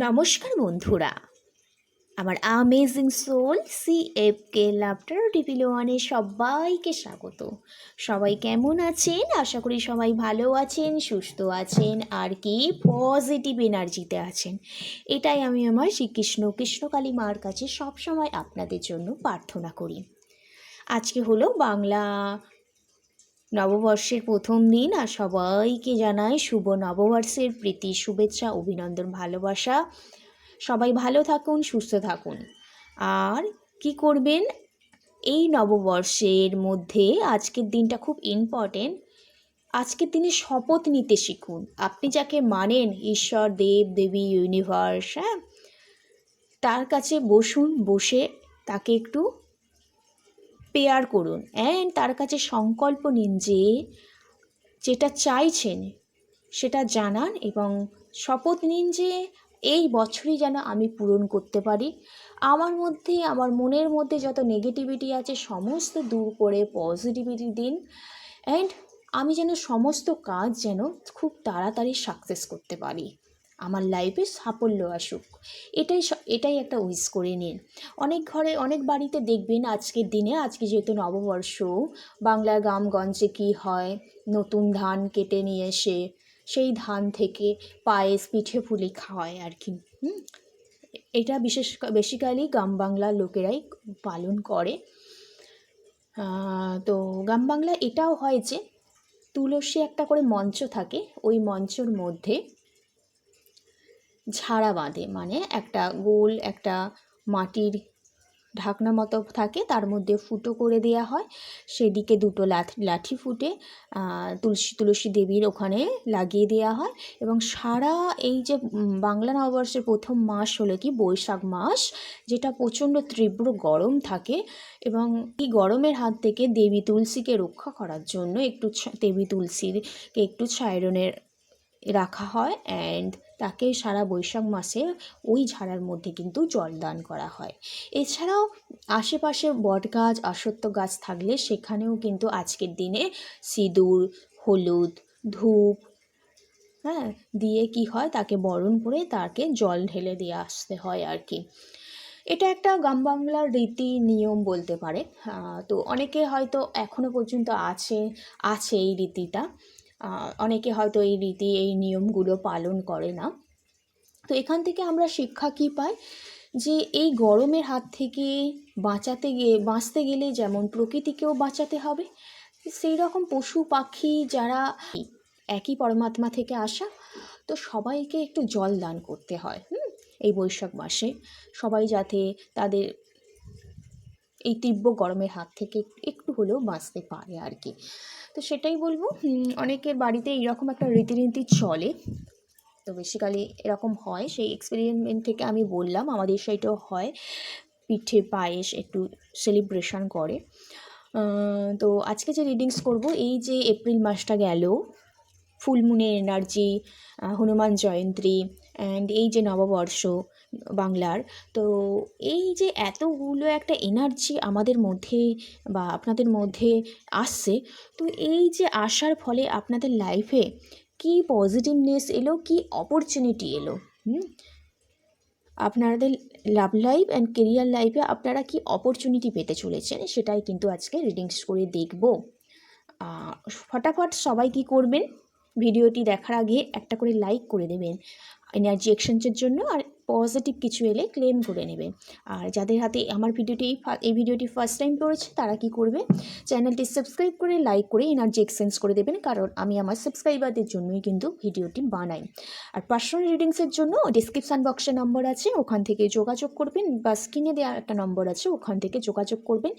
নমস্কার বন্ধুরা, আমার আমেজিং সোল CFK লাফটার টিপিলোয়ানে সবাইকে স্বাগত। সবাই কেমন আছেন? আশা করি সবাই ভালো আছেন, সুস্থ আছেন, আর কি পজিটিভ এনার্জিতে আছেন। এটাই আমি আমার কৃষ্ণকালী মার কাছে সবসময় আপনাদের জন্য প্রার্থনা করি। আজকে হলো বাংলা নববর্ষের প্রথম দিন, আর সবাইকে জানাই শুভ নববর্ষের প্রীতি, শুভেচ্ছা, অভিনন্দন, ভালোবাসা। সবাই ভালো থাকুন, সুস্থ থাকুন। আর কি করবেন এই নববর্ষের মধ্যে? আজকের দিনটা খুব ইম্পর্টেন্ট। আজকের দিনে শপথ নিতে শিখুন। আপনি যাকে মানেন, ঈশ্বর, দেব দেবী, ইউনিভার্স, হ্যাঁ, তার কাছে বসে তাকে একটু প্রেয়ার করুন অ্যান্ড তার কাছে সংকল্প নিন যে যেটা চাইছেন সেটা জানান এবং শপথ নিন যে এই বছরই যেন আমি পূরণ করতে পারি। আমার মনের মধ্যে যত নেগেটিভিটি আছে সমস্ত দূর করে পজিটিভিটি দিন, অ্যান্ড আমি যেন সমস্ত কাজ যেন খুব তাড়াতাড়ি সাকসেস করতে পারি, আমার লাইফে সাফল্য আসুক। এটাই একটা উইশ করে নিন। অনেক বাড়িতে দেখবেন আজকের দিনে, আজকে যেহেতু নববর্ষ, বাংলার গ্রামগঞ্জে কী হয়, নতুন ধান কেটে নিয়ে এসে সেই ধান থেকে পায়েস, পিঠে পুলি খাওয়ায় আর কি। এটা বেসিক্যালি গ্রাম বাংলার লোকেরাই পালন করে। তো গ্রাম বাংলা এটাও হয় যে তুলসী একটা করে মঞ্চ থাকে, ওই মঞ্চের মধ্যে ঝাড়া বাঁধে, মানে একটা গোল একটা মাটির ঢাকনা মতো থাকে, তার মধ্যে ফুটো করে দেওয়া হয়, সেদিকে দুটো লাঠি ফুটে তুলসী দেবীর ওখানে লাগিয়ে দেওয়া হয়। এবং সারা এই যে বাংলা নববর্ষের প্রথম মাস হলো কি বৈশাখ মাস, যেটা প্রচণ্ড তীব্র গরম থাকে, এবং এই গরমের হাত থেকে দেবী তুলসীকে রক্ষা করার জন্য দেবী তুলসীকে একটু ছায়রনে রাখা হয়, অ্যান্ড তাকে সারা বৈশাখ মাসে ওই ঝাড়ার মধ্যে কিন্তু জল দান করা হয়। এছাড়াও আশেপাশে বটগাছ, অশ্বত্থ গাছ থাকলে সেখানেও কিন্তু আজকের দিনে সিঁদুর, হলুদ, ধূপ, হ্যাঁ, দিয়ে কি হয়, তাকে বরণ করে তাকে জল ঢেলে দিয়ে আসতে হয় আর কি। এটা একটা গ্রাম বাংলার রীতি নিয়ম বলতে পারে। তো অনেকে হয়তো এখনও পর্যন্ত আছে এই রীতিটা, অনেকে হয়তো এই নিয়মগুলো পালন করে না। তো এখান থেকে আমরা শিক্ষা কী পাই, যে এই গরমের হাত থেকে বাঁচতে গেলে যেমন প্রকৃতিকেও বাঁচাতে হবে, সেই রকম পশু পাখি যারা একই পরমাত্মা থেকে আসা, তো সবাইকে একটু জল দান করতে হয় এই বৈশাখ মাসে, সবাই যাতে তাদের এই তীব্র গরমের হাত থেকে একটু হলেও বাঁচতে পারে আর কি। তো সেটাই বলবো, অনেকের বাড়িতে এইরকম একটা রীতিনীতি চলে, তো বেসিক্যালি এরকম হয়, সেই এক্সপেরিমেন্ট থেকে আমি বললাম আমাদের সাইডেও হয়, পিঠে পায়েস একটু সেলিব্রেশন করে। তো আজকে যে রিডিংস করব, এই যে এপ্রিল মাসটা গেল, ফুলমুনের এনার্জি, হনুমান জয়ন্তী, অ্যান্ড এই যে নববর্ষ বাংলার, তো এই যে এতগুলো একটা এনার্জি আমাদের মধ্যে বা আপনাদের মধ্যে আসছে, তো এই যে আসার ফলে আপনাদের লাইফে কি পজিটিভনেস এলো, কি অপরচুনিটি এলো, আপনাদের লাভ লাইফ অ্যান্ড কেরিয়ার লাইফে আপনারা কি অপরচুনিটি পেতে চলেছেন, সেটাই কিন্তু আজকে রিডিংস করে দেখব। ফটাফট সবাই কি করবেন, ভিডিওটি দেখার আগে একটা করে লাইক করে দেবেন এনার্জি এক্সচেঞ্জের জন্য, আর পজিটিভ কিছু এলে ক্লেম করে নেবেন। আর যাদের হাতে আমার এই ভিডিওটি ফার্স্ট টাইম পড়েছে, তারা কি করবে, চ্যানেলটি সাবস্ক্রাইব করে লাইক করে এনার্জি এক্সচেঞ্জ করে দেবেন, কারণ আমি আমার সাবস্ক্রাইবারদের জন্যই কিন্তু ভিডিওটি বানাই। আর পার্সোনাল রিডিংসের জন্য ডিসক্রিপশান বক্সে নম্বর আছে, ওখান থেকে যোগাযোগ করবেন, বা স্ক্রিনে দেওয়া একটা নম্বর আছে, ওখান থেকে যোগাযোগ করবেন।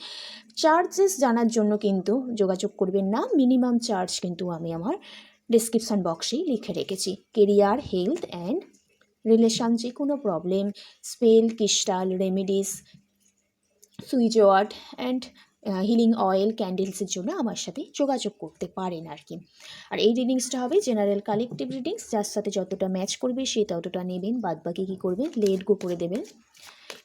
চার্জেস জানার জন্য কিন্তু যোগাযোগ করবেন না, মিনিমাম চার্জ কিন্তু আমি আমার ডিসক্রিপশান বক্সেই লিখে রেখেছি। কেরিয়ার, হেলথ অ্যান্ড রিলেশন, যে কোনো problem, spell, crystal, remedies, switch word and healing oil, ক্যান্ডেলসের জন্য আমার সাথে যোগাযোগ করতে পারেন আর কি। আর এই রিডিংসটা হবে জেনারেল কালেকটিভ রিডিংস, যার সাথে যতটা ম্যাচ করবে সে ততটা নেবেন, বাদবাকি কী করবেন, লেট গো করে দেবেন।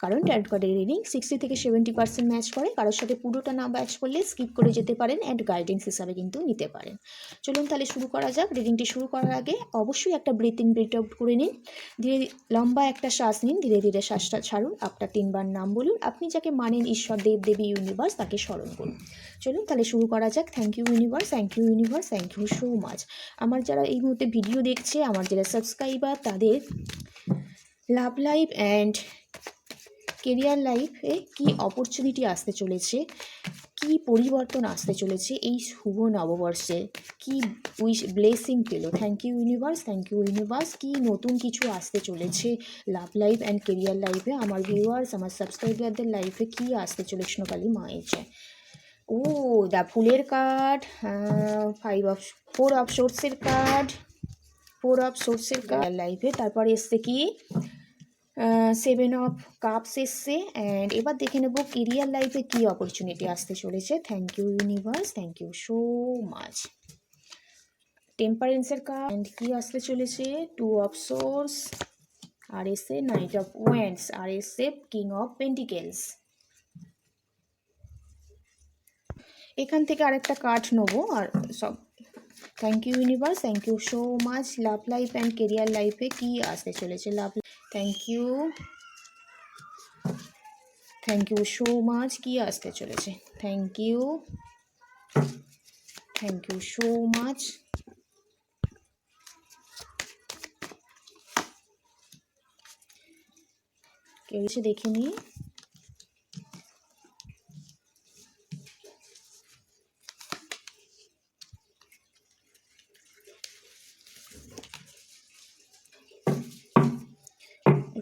কারণ ট্যারোট কার্ডের রিডিং 60 থেকে 70% ম্যাচ করে। কারোর সাথে পুরোটা না ম্যাচ করলে স্কিপ করে যেতে পারেন অ্যান্ড গাইডেন্স হিসাবে কিন্তু নিতে পারেন। চলুন তাহলে শুরু করা যাক। রিডিংটি শুরু করার আগে অবশ্যই একটা ব্রিথ ইন ব্রিথ আউট করে নিন। ধীরে লম্বা একটা শ্বাস নিন, ধীরে ধীরে শ্বাসটা ছাড়ুন। আপনার 3 বার নাম বলুন। আপনি যাকে মানেন, ঈশ্বর, দেব দেবী, ইউনিভার্স, তাকে স্মরণ করুন। চলুন তাহলে শুরু করা যাক। Thank you universe, thank you universe, thank you so much. আমার যারা এই মুহূর্তে ভিডিও দেখছে, আমার যারা সাবস্ক্রাইবার, তাদের লাভ লাইফ অ্যান্ড কেরিয়ার লাইফে কী অপরচুনিটি আসতে চলেছে, কি পরিবর্তন আসতে চলেছে এই শুভ নববর্ষে, কি উইশ ব্লেসিং পেল। Thank you universe, thank you universe. কি নতুন কিছু আসতে চলেছে লাভ লাইফ অ্যান্ড কেরিয়ার লাইফে, আমার ভিউয়ার্স, আমার সাবস্ক্রাইবারদের লাইফে কি আসতে চলে কৃষ্ণকালী মায়ের চায়। ও দ্য ফুলের কার্ড, 4 অফ সোর্সের কার্ড, 4 অফ সোর্সের কার্ড লাইফে। তারপর এসছে কি 7 অফ কাপস এসছে। অ্যান্ড এবার দেখে নেব কেরিয়ার লাইফে কী অপরচুনিটি আসতে চলেছে। Thank you universe, thank you so much. টেম্পারেন্সের কার্ড অ্যান্ড কী আসতে চলেছে 2 অফ সোর্স, আর এসছে নাইট অফ ওয়ান্ডস, আর এসছে কিং অফ পেন্টিকেলস। এখান থেকে আরেকটা কার্ড নেবো আর সব। Thank you universe, thank you so much. Love life and career লাইফে কী আসতে চলেছে love. Thank you, thank you so much. কী আসতে চলেছে, thank you, thank you so much. কেউ এসে দেখে নিই।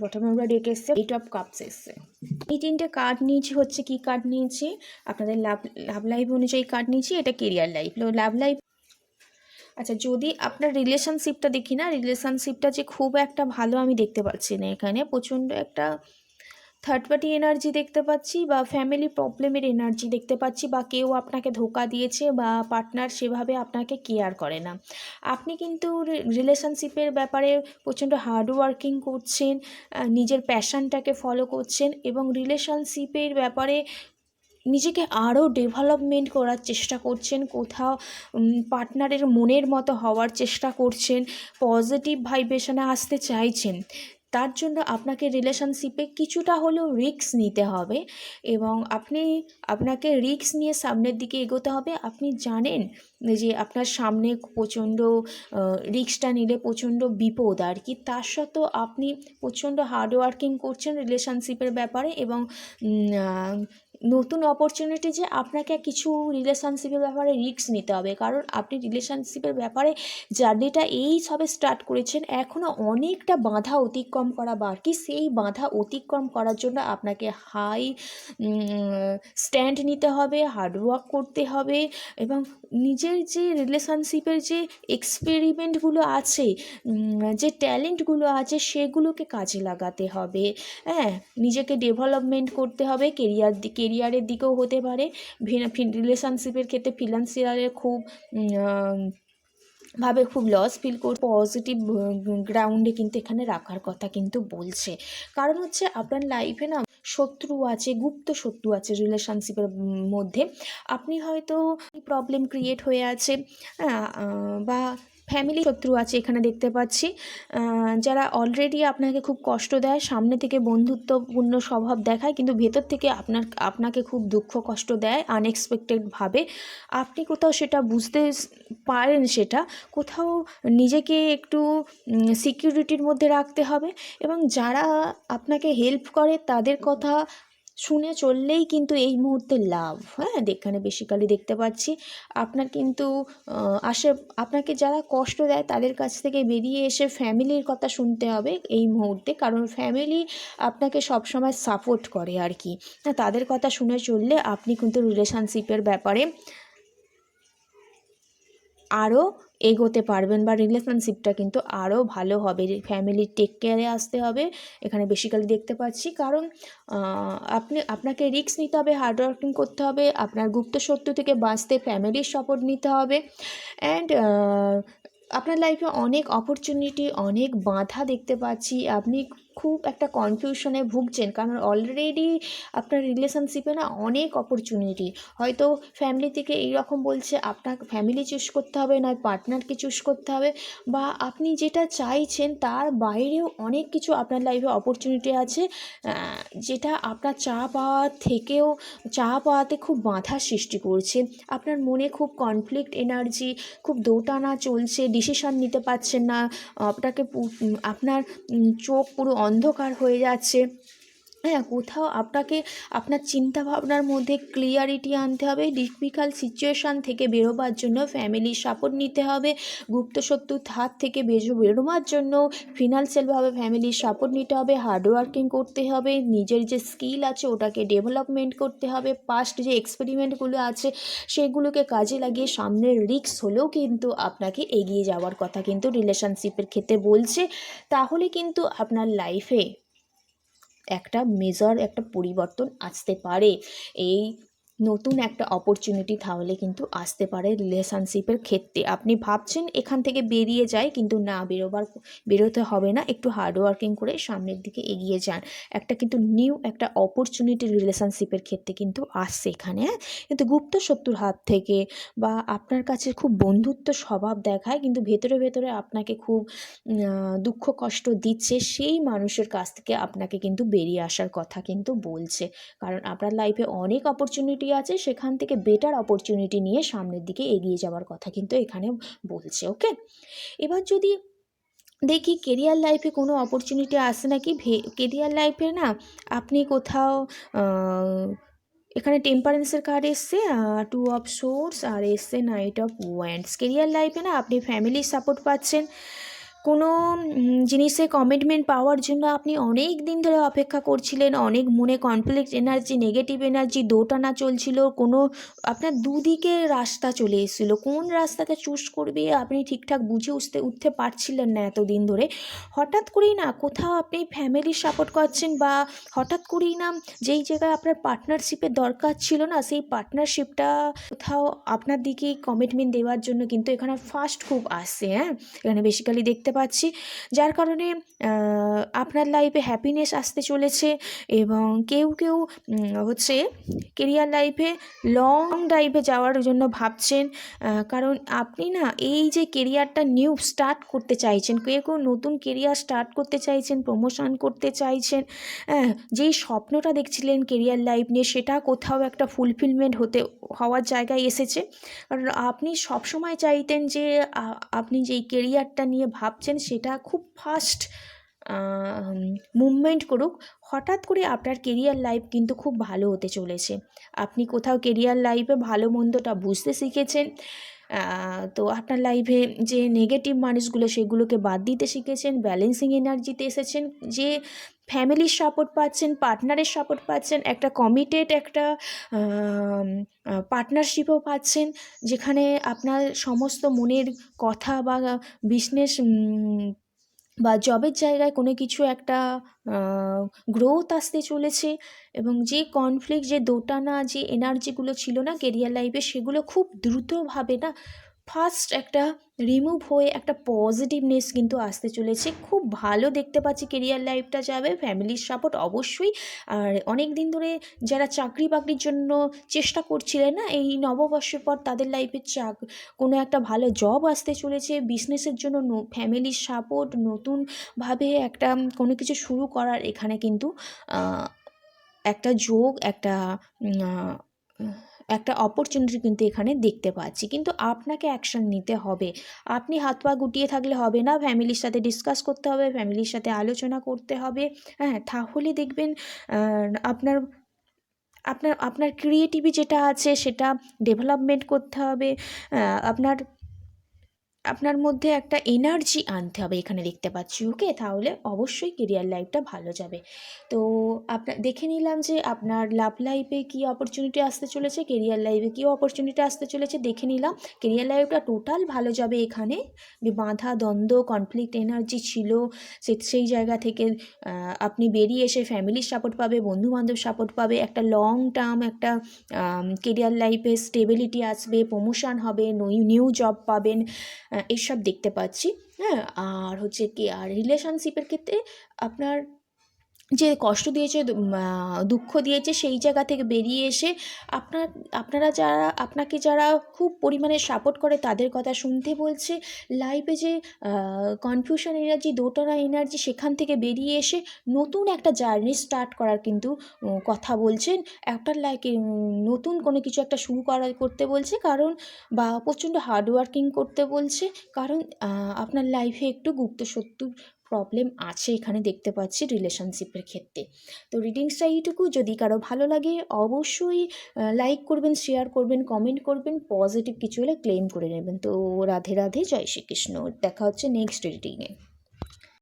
প্রথমে আমরা ডেকে এসছে 8 অফ কাপস এসছে। এই 3টে কার্ড নিয়েছি, হচ্ছে কি কার্ড নিয়েছি আপনাদের লাভ লাইফ অনুযায়ী কার্ড নিয়েছি। এটা কেরিয়ার লাইফ, লাভ লাইফ। আচ্ছা, যদি আপনার রিলেশনশিপটা দেখি না, রিলেশনশিপটা যে খুব একটা ভালো আমি দেখতে পাচ্ছি না। এখানে প্রচণ্ড একটা থার্ড পার্টি এনার্জি দেখতে পাচ্ছি, বা ফ্যামিলি প্রবলেমের এনার্জি দেখতে পাচ্ছি, বা কেউ আপনাকে ধোকা দিয়েছে, বা পার্টনার সেভাবে আপনাকে কেয়ার করে না। আপনি কিন্তু রিলেশনশিপের ব্যাপারে প্রচণ্ড হার্ড ওয়ার্কিং করছেন, নিজের প্যাশনটাকে ফলো করছেন, এবং রিলেশনশিপের ব্যাপারে নিজেকে আরও ডেভেলপমেন্ট করার চেষ্টা করছেন। কোথাও পার্টনারের মনের মতো হওয়ার চেষ্টা করছেন, পজিটিভ ভাইব্রেশনে আসতে চাইছেন। তার জন্য আপনাকে রিলেশনশিপে কিছুটা হলেও রিস্ক নিতে হবে, এবং আপনাকে রিস্ক নিয়ে সামনের দিকে এগোতে হবে। আপনি জানেন যে আপনার সামনে প্রচণ্ড রিস্কটা নিলে প্রচণ্ড বিপদ আর কি। তার সত্ত্বেও আপনি প্রচণ্ড হার্ডওয়ার্কিং করছেন রিলেশনশিপের ব্যাপারে, এবং নতুন অপরচুনিটি যে আপনাকে কিছু রিলেশনশিপের ব্যাপারে রিস্ক নিতে হবে। কারণ আপনি রিলেশনশিপের ব্যাপারে জার্নিটা এই সবে স্টার্ট করেছেন, এখনও অনেকটা বাধা অতিক্রম করা বাকি। সেই বাধা অতিক্রম করার জন্য আপনাকে হাই স্ট্যান্ড নিতে হবে, হার্ডওয়ার্ক করতে হবে, এবং নিজের যে রিলেশনশিপের যে এক্সপেরিমেন্টগুলো আছে, যে ট্যালেন্টগুলো আছে, সেগুলোকে কাজে লাগাতে হবে। হ্যাঁ, নিজেকে ডেভেলপমেন্ট করতে হবে। কেরিয়ারের দিকেও হতে পারে, রিলেশনশিপের ক্ষেত্রে ফিনান্সিয়ালের খুব লস ফিল করে পজিটিভ গ্রাউন্ডে কিন্তু এখানে রাখার কথা কিন্তু বলছে। কারণ হচ্ছে আপনার লাইফে না শত্রু আছে, গুপ্ত শত্রু আছে রিলেশনশিপের মধ্যে। আপনি হয়তো প্রবলেম ক্রিয়েট হয়ে আছে, বা ফ্যামিলি শত্রু আছে এখানে দেখতে পাচ্ছি, যারা অলরেডি আপনাকে খুব কষ্ট দেয়। সামনে থেকে বন্ধুত্বপূর্ণ স্বভাব দেখায়, কিন্তু ভেতর থেকে আপনাকে খুব দুঃখ কষ্ট দেয় আনএক্সপেক্টেডভাবে। আপনি কোথাও সেটা বুঝতে পারেন, সেটা কোথাও নিজেকে একটু সিকিউরিটির মধ্যে রাখতে হবে, এবং যারা আপনাকে হেল্প করে তাদের কথা শুনে চললেই কিন্তু এই মুহূর্তে লাভ। হ্যাঁ, এখানে বেসিক্যালি দেখতে পাচ্ছি আপনার কিন্তু আপনাকে যারা কষ্ট দেয় তাদের কাছ থেকে বেরিয়ে এসে ফ্যামিলির কথা শুনতে হবে এই মুহূর্তে। কারণ ফ্যামিলি আপনাকে সবসময় সাপোর্ট করে আর কি। তাদের কথা শুনে চললে আপনি কিন্তু রিলেশনশিপের ব্যাপারে আরও এগোতে পারবেন, বা রিলেশনশিপটা কিন্তু আরও ভালো হবে। ফ্যামিলির টেক কেয়ারে আসতে হবে এখানে বেসিক্যালি দেখতে পাচ্ছি। কারণ আপনাকে রিস্ক নিতে হবে, হার্ডওয়ার্কিং করতে হবে, আপনার গুপ্ত শত্রু থেকে বাঁচতে ফ্যামিলির সাপোর্ট নিতে হবে। অ্যান্ড আপনার লাইফে অনেক অপরচুনিটি, অনেক বাধা দেখতে পাচ্ছি। আপনি খুব একটা কনফিউশনে ভুগছেন, কারণ অলরেডি আপনার রিলেশনশিপে না অনেক অপরচুনিটি, হয়তো ফ্যামিলি থেকে এইরকম বলছে আপনার ফ্যামিলি চুজ করতে হবে, নয় পার্টনারকে চুজ করতে হবে, বা আপনি যেটা চাইছেন তার বাইরেও অনেক কিছু আপনার লাইফে অপরচুনিটি আছে, যেটা আপনার চা পাওয়াতে খুব বাধার সৃষ্টি করছে। আপনার মনে খুব কনফ্লিক্ট এনার্জি, খুব দোটানা চলছে, ডিসিশন নিতে পারছেন না, আপনার চোখ পুরো অন্ধকার হয়ে যাচ্ছে। হ্যাঁ, কোথাও আপনাকে আপনার চিন্তাভাবনার মধ্যে ক্লিয়ারিটি আনতে হবে, ডিফিকাল্ট সিচুয়েশান থেকে বেরোবার জন্য ফ্যামিলির সাপোর্ট নিতে হবে, গুপ্ত শত্রুর হাত থেকে বেরোবার জন্য ফিনান্সিয়ালভাবে ফ্যামিলির সাপোর্ট নিতে হবে, হার্ডওয়ার্কিং করতে হবে, নিজের যে স্কিল আছে ওটাকে ডেভেলপমেন্ট করতে হবে, পাস্ট যে এক্সপেরিমেন্টগুলো আছে সেগুলোকে কাজে লাগিয়ে সামনের রিস্ক হলেও কিন্তু আপনাকে এগিয়ে যাওয়ার কথা কিন্তু রিলেশনশিপের ক্ষেত্রে বলছে। তাহলে কিন্তু আপনার লাইফে একটা মেজর একটা পরিবর্তন আসতে পারে, এই নতুন একটা অপরচুনিটি তাহলে কিন্তু আসতে পারে রিলেশনশিপের ক্ষেত্রে। আপনি ভাবছেন এখান থেকে বেরিয়ে যায়, কিন্তু না, বেরোতে হবে না, একটু হার্ডওয়ার্কিং করে সামনের দিকে এগিয়ে যান। কিন্তু নিউ একটা অপরচুনিটি রিলেশনশিপের ক্ষেত্রে কিন্তু আসছে এখানে। হ্যাঁ, কিন্তু গুপ্ত শত্রুর হাত থেকে বা আপনার কাছে খুব বন্ধুত্ব স্বভাব দেখায়, কিন্তু ভেতরে ভেতরে আপনাকে খুব দুঃখ কষ্ট দিচ্ছে, সেই মানুষের কাছ থেকে আপনাকে কিন্তু বেরিয়ে আসার কথা কিন্তু বলছে। কারণ আপনার লাইফে অনেক অপরচুনিটি আছে, সেখান থেকে বেটার অপরচুনিটি নিয়ে সামনের দিকে এগিয়ে যাওয়ার কথা কিন্তু এখানে বলছে। ওকে, এবার যদি দেখি কেরিয়ার লাইফে কোনো অপরচুনিটি আসে নাকি। কেরিয়ার লাইফে না আপনি কোথাও এখানে টেম্পারেন্সের কার্ড এসছে, 2 অফ সোর্স, আর এসছে নাইট অফ ওয়ান্ডস। কেরিয়ার লাইফে না আপনি ফ্যামিলির সাপোর্ট পাচ্ছেন, কোনো জিনিসে কমিটমেন্ট পাওয়ার জন্য আপনি অনেক দিন ধরে অপেক্ষা করছিলেন, অনেক মনে কনফ্লিক্ট এনার্জি, নেগেটিভ এনার্জি, দোটানা চলছিল, কোনো আপনার দুদিকে রাস্তা চলে এসেছিলো, কোন রাস্তাটা চুজ করবে আপনি ঠিকঠাক বুঝে উঠতে পারছিলেন না এতদিন ধরে। হঠাৎ করেই না কোথাও আপনি ফ্যামিলির সাপোর্ট করছেন, বা হঠাৎ করেই না যেই জায়গায় আপনার পার্টনারশিপের দরকার ছিল না, সেই পার্টনারশিপটা কোথাও আপনার দিকে কমিটমেন্ট দেওয়ার জন্য কিন্তু এখানে ফার্স্ট খুব আসছে। হ্যাঁ, এখানে বেসিক্যালি দেখতে পাচ্ছি, যার কারণে আপনার লাইফে হ্যাপিনেস আসতে চলেছে। এবং কেউ হচ্ছে কেরিয়ার লাইফে লং ড্রাইভে যাওয়ার জন্য ভাবছেন, কারণ আপনি না এই যে কেরিয়ারটা নিউ স্টার্ট করতে চাইছেন, কেউ নতুন কেরিয়ার স্টার্ট করতে চাইছেন, প্রমোশন করতে চাইছেন, যেই স্বপ্নটা দেখছিলেন কেরিয়ার লাইফ নিয়ে, সেটা কোথাও একটা ফুলফিলমেন্ট হওয়ার জায়গায় এসেছে। কারণ আপনি সবসময় চাইতেন যে আপনি যেই কেরিয়ারটা নিয়ে ভাবছেন সেটা খুব ফাস্ট মুভমেন্ট করুক। হঠাৎ করে আপনার কেরিয়ার লাইফ কিন্তু খুব ভালো হতে চলেছে। আপনি কোথাও কেরিয়ার লাইফে ভালো মন্দটা বুঝতে শিখেছেন, তো আপনার লাইফে যে নেগেটিভ মানুষগুলো সেগুলোকে বাদ দিতে শিখেছেন, ব্যালেন্সিং এনার্জিতে এসেছেন, যে ফ্যামিলির সাপোর্ট পাচ্ছেন, পার্টনারের সাপোর্ট পাচ্ছেন, একটা কমিটেড একটা পার্টনারশিপও পাচ্ছেন, যেখানে আপনার সমস্ত মনের কথা বা বিজনেস বা জবের জায়গায় কোনো কিছু একটা গ্রোথ আসতে চলেছে। এবং যে কনফ্লিক্ট, যে দোটানা, যে এনার্জিগুলো ছিল না কেরিয়ার লাইফে, সেগুলো খুব দ্রুতভাবে না ফার্স্ট একটা রিমুভ হয়ে একটা পজিটিভনেস কিন্তু আসতে চলেছে। খুব ভালো দেখতে পাচ্ছি কেরিয়ার লাইফটা যাবে, ফ্যামিলির সাপোর্ট অবশ্যই। আর অনেক দিন ধরে যারা চাকরি বাকরির জন্য চেষ্টা করছিলেন না, এই নববর্ষের পর তাদের লাইফে কোনো একটা ভালো জব আসতে চলেছে। বিজনেসের জন্য ফ্যামিলির সাপোর্ট, নতুনভাবে একটা কোনো কিছু শুরু করার এখানে কিন্তু একটা যোগ, একটা অপরচুনিটি কিন্তু এখানে দেখতে পাচ্ছি। কিন্তু আপনাকে অ্যাকশন নিতে হবে। আপনি হাত পা গুটিয়ে থাকলে হবে না, ফ্যামিলির সাথে ডিসকাস করতে হবে, ফ্যামিলির সাথে আলোচনা করতে হবে। হ্যাঁ, তাহলে দেখবেন আপনার আপনার আপনার ক্রিয়েটিভিটি যেটা আছে সেটা ডেভেলপমেন্ট করতে হবে। আপনার মধ্যে একটা এনার্জি আনতে হবে এখানে দেখতে পাচ্ছি। ওকে, তাহলে অবশ্যই কেরিয়ার লাইফটা ভালো যাবে। তো দেখে নিলাম যে আপনার লাভ লাইফে কী অপরচুনিটি আসতে চলেছে, কেরিয়ার লাইফে কী অপরচুনিটি আসতে চলেছে দেখে নিলাম। কেরিয়ার লাইফটা টোটাল ভালো যাবে এখানে। বাধা দ্বন্দ্ব কনফ্লিক্ট এনার্জি ছিল, সেই জায়গা থেকে আপনি বেরিয়ে এসে ফ্যামিলির সাপোর্ট পাবে, বন্ধুবান্ধব সাপোর্ট পাবে, একটা লং টার্ম একটা কেরিয়ার লাইফে স্টেবিলিটি আসবে, প্রমোশন হবে, নিউ জব পাবেন, এইসব দেখতে পাচ্ছি। হ্যাঁ, আর হচ্ছে কি, আর রিলেশনশিপের ক্ষেত্রে আপনার যে কষ্ট দিয়েছে, দুঃখ দিয়েছে, সেই জায়গা থেকে বেরিয়ে এসে আপনারা যারা, আপনাকে যারা খুব পরিমাণে সাপোর্ট করে তাদের কথা শুনতে বলছে। লাইফে যে কনফিউশন এনার্জি, দোটানা এনার্জি, সেখান থেকে বেরিয়ে এসে নতুন একটা জার্নি স্টার্ট করার কিন্তু কথা বলছেন। একটা নতুন কোনো কিছু একটা শুরু করতে বলছে, কারণ বা প্রচণ্ড হার্ডওয়ার্কিং করতে বলছে, কারণ আপনার লাইফে একটু গুপ্ত শত্রুর প্রবলেম আছে এখানে দেখতে পাচ্ছি রিলেশনশিপের ক্ষেত্রে। তো রিডিংসটা এইটুকু। যদি কারো ভালো লাগে অবশ্যই লাইক করবেন, শেয়ার করবেন, কমেন্ট করবেন, পজিটিভ কিছু হলে ক্লেম করে নেবেন। তো রাধে রাধে, জয় শ্রীকৃষ্ণ। দেখা হচ্ছে নেক্সট রিডিংয়ে।